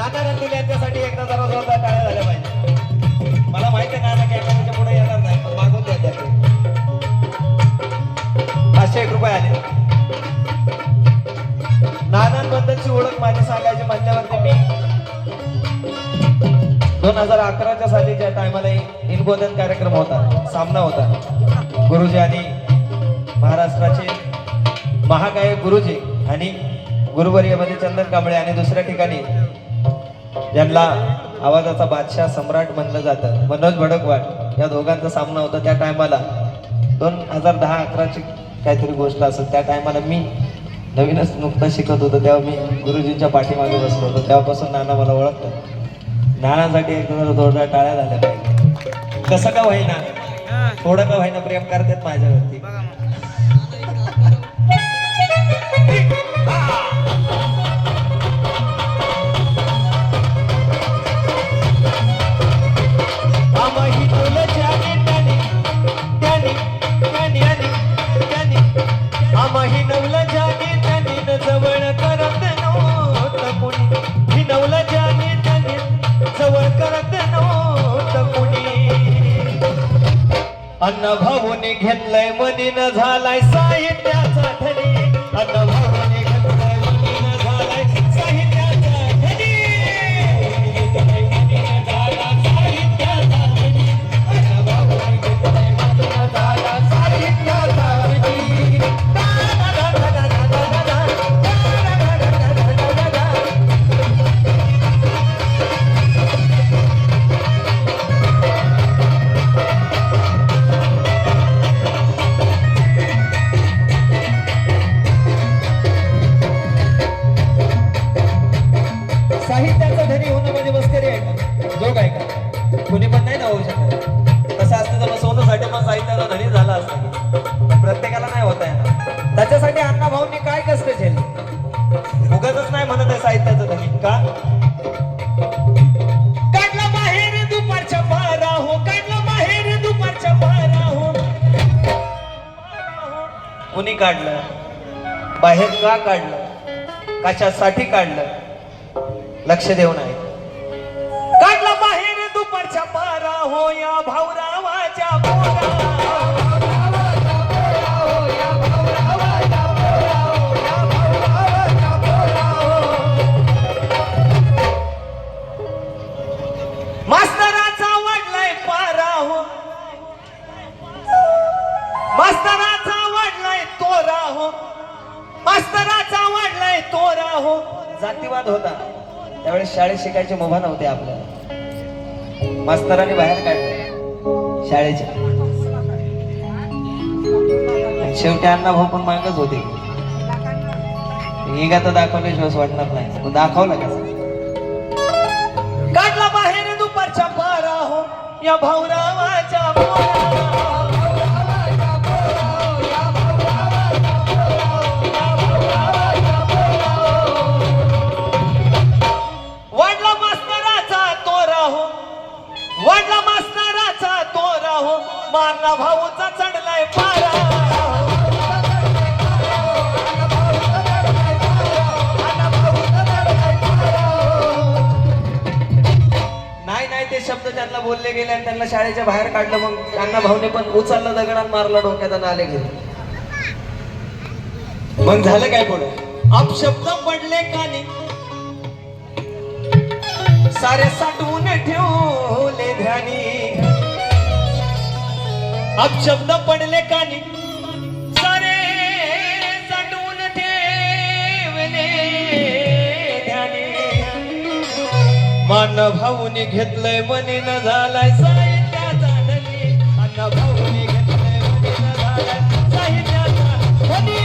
नाना रणदिवे यांच्यासाठी एकदा जरा जोरदार टाळ्या झाल्या पाहिजे. मला माहिती आहे नाना कॅमेऱ्याच्या पुढे येणार नाही, पण मागून द्या त्याचे 501 रुपये आले. नानांबद्दलची ओळख माझी सांगायची म्हटल्यावरती मी 2011च्या सालीच्या टायमाला इनबोधन कार्यक्रम होता, सामना होता. गुरुजी आणि महाराष्ट्राचे महागायक गुरुजी आणि गुरुवर्यमध्ये चंदन कांबळे आणि दुसऱ्या ठिकाणी ज्यांना आवाजाचा बादशाह सम्राट म्हणलं जातं मनोज भडकवाड, या दोघांचा सामना होता. त्या टायमाला 2010-11ची काहीतरी गोष्ट असेल. त्या टायमाला मी नवीनच नुकतं शिकत होतो, तेव्हा मी गुरुजींच्या पाठीमागे बसलो होतो. तेव्हापासून नाना मला ओळखतात. नानासाठी एकदा जोरदार टाळ्या झाल्या पाहिजे. कसं का होईना, थोडं का होईना प्रेम करतात माझ्यावरती. जवळ करत नव्हतं कुणी, हिनवलं ज्याने त्याने जवळ करत नव्हतं कुणी. अण्णाभाऊने घेतलंय मनीन झालाय साहित्याचा धनी. अण्णाभाऊने घेतलंय मनीन झालाय साहित्याचा धनी. अण्णाभाऊने घेतलंय मनीन झाला साहित्याचा धनी. साहित्याचा धनी होणं म्हणजे मस्करी आहे का, जोक आहे का? कुणी पण नाही ना होऊ शकत. तसं असतं तर सोनसाठी मग साहित्याचा धनी झाला असता, प्रत्येकाला नाही होता येणार. त्याच्यासाठी अण्णाभाऊंनी काय कष्ट झेलले. उगाचच नाही म्हणत आहे साहित्याचा धनी का. काढला बाहेर दुपारच्या 12 हो, काढला बाहेर दुपारच्या 12 हो. कुणी काढलं, बाहेर का काढलं, कशासाठी काढलं, लक्ष देऊ नये. काढला बाहेर दुपारच्या 12 हो, या भाऊरावाच्या पोरा. मास्तराचा वाढलाय पारा हो, मास्तराचा वाढलाय तोरा हो, मास्तराचा वाढलाय तोरा हो. जातीवाद होता त्यावेळेस, शाळेत शिकायची मुभा नव्हती आपल्याला. मास्तरांनी बाहेर काढले शाळेच्या. शेवटी अण्णाभाऊ पण मागच होते. हिगा तर दाखवल्याशिवाय वाटणार नाही, दाखवलं का. काढला बाहेर दुपारच्या 12 हो, या भाऊरावाच्या पोरा. वाढला मास्तराचा तोरा हो, वाढला मास्तराचा तोरा हो, मारला भाऊचा चढलाय पारा. नाही नाही ते शब्द त्यांना बोलले गेले आणि त्यांना शाळेच्या बाहेर काढलं. मग अण्णाभाऊने पण उचललं दगडात, मारला डोक्यात आणि आले घरी. मग झालं काय पुढे. अपशब्द पडले कानी सारे साठवून ठेवले ध्यानी. अपशब्द पडले कानी सारे साठवून ठेवले ध्यानी. मानभाऊने घेतलंय मनीन झालाय साहित्याचा धनी. अण्णाभाऊने घेतलंय मनीन झालाय साहित्याचा धनी.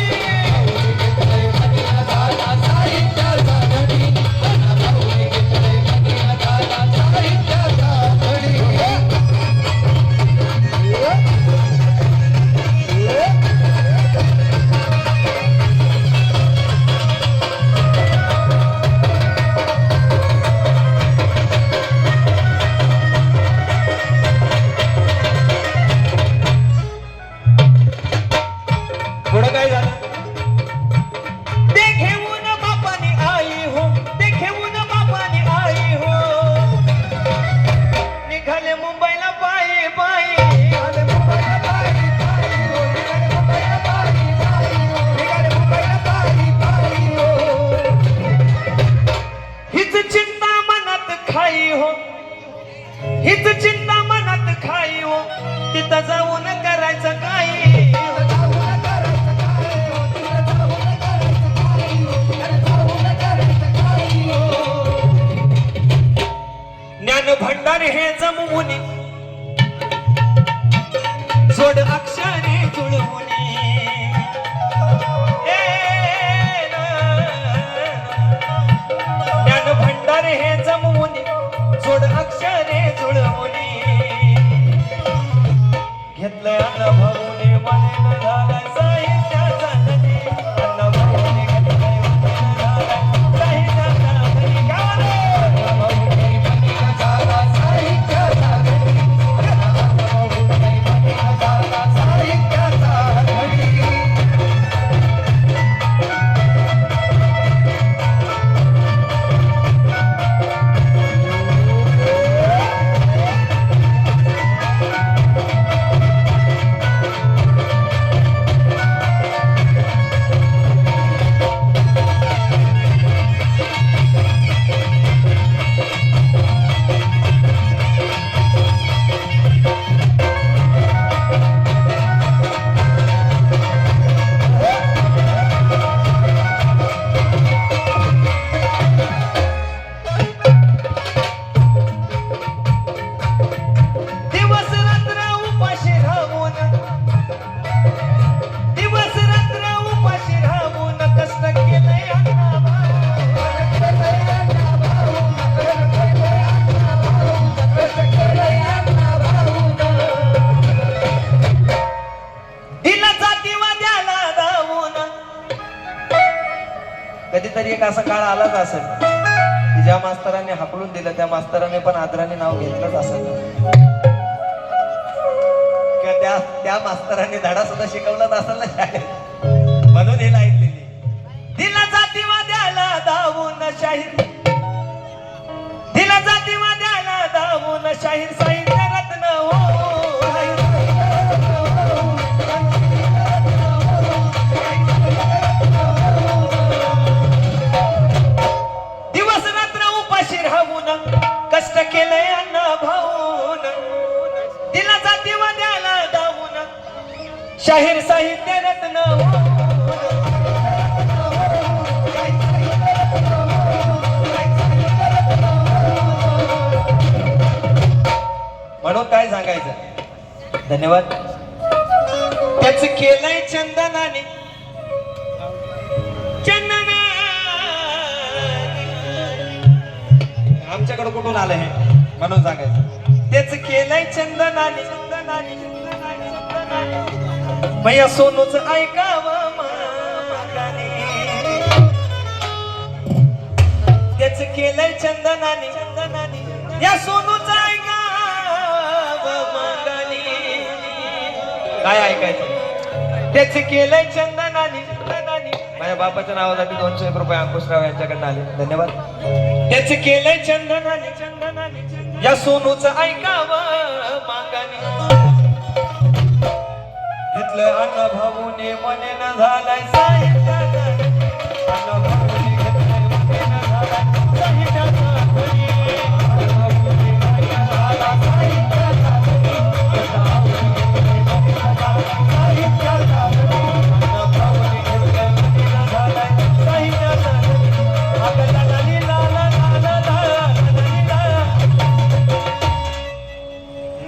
कधीतरी एक असा काळ आलाच असेल की ज्या मास्तरांनी हाकलून दिलं त्या मास्तराने पण आदराने नाव घेतलंच असेल किंवा त्या मास्तरांनी धडा सुद्धा शिकवलाच असेल ना शाळेत, म्हणून हे लाईन लिहिली. दिला जातीवाद्याला दावून शाहीर, दिला जातीवाद्याला दावून शाहीर साहित्य रत्न हो. दिवस रात्र उपाशी राहून कष्ट केले अन्न भाऊन, दिला जातीवाद्याला दावून शाहीर साहित्य रत्न हो. म्हणून काय सांगायचं, धन्यवाद. त्याच केलंय चंदनाने, चंदना आमच्याकडे कुठून आलं हे म्हणून सांगायचं. त्याच केलंय चंदनाने, मैया सोनूच ऐकावं मागाने. त्याच केलंय चंदनाने, या सोनूच ऐकावं मागाने. काय ऐकायचं, त्याच केलंय चंदनाने. माझ्या बापाच्या नावासाठी 201 रुपये अंकुशराव यांच्याकडनं आले, धन्यवाद. त्याच केलंय चंदनाने, या सोनूच ऐकावं मागाने. घेतलं अनुभवूने मने न झालाय साहित्याचा, अनुभवूने घेतलंय मने न झालाय साहित्याचा.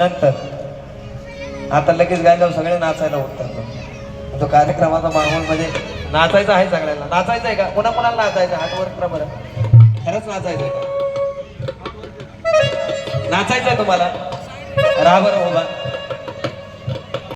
नंतर आता लगेच गायला सगळे नाचायला उठतात. तो कार्यक्रमाचा माहोल म्हणजे नाचायचं आहे, सगळ्यांना नाचायचं आहे का, कोणाकोणाला नाचायचं, हात वर करा बरं. खरंच नाचायचं आहे, नाचायचं आहे तुम्हाला, राहा बरं उभा.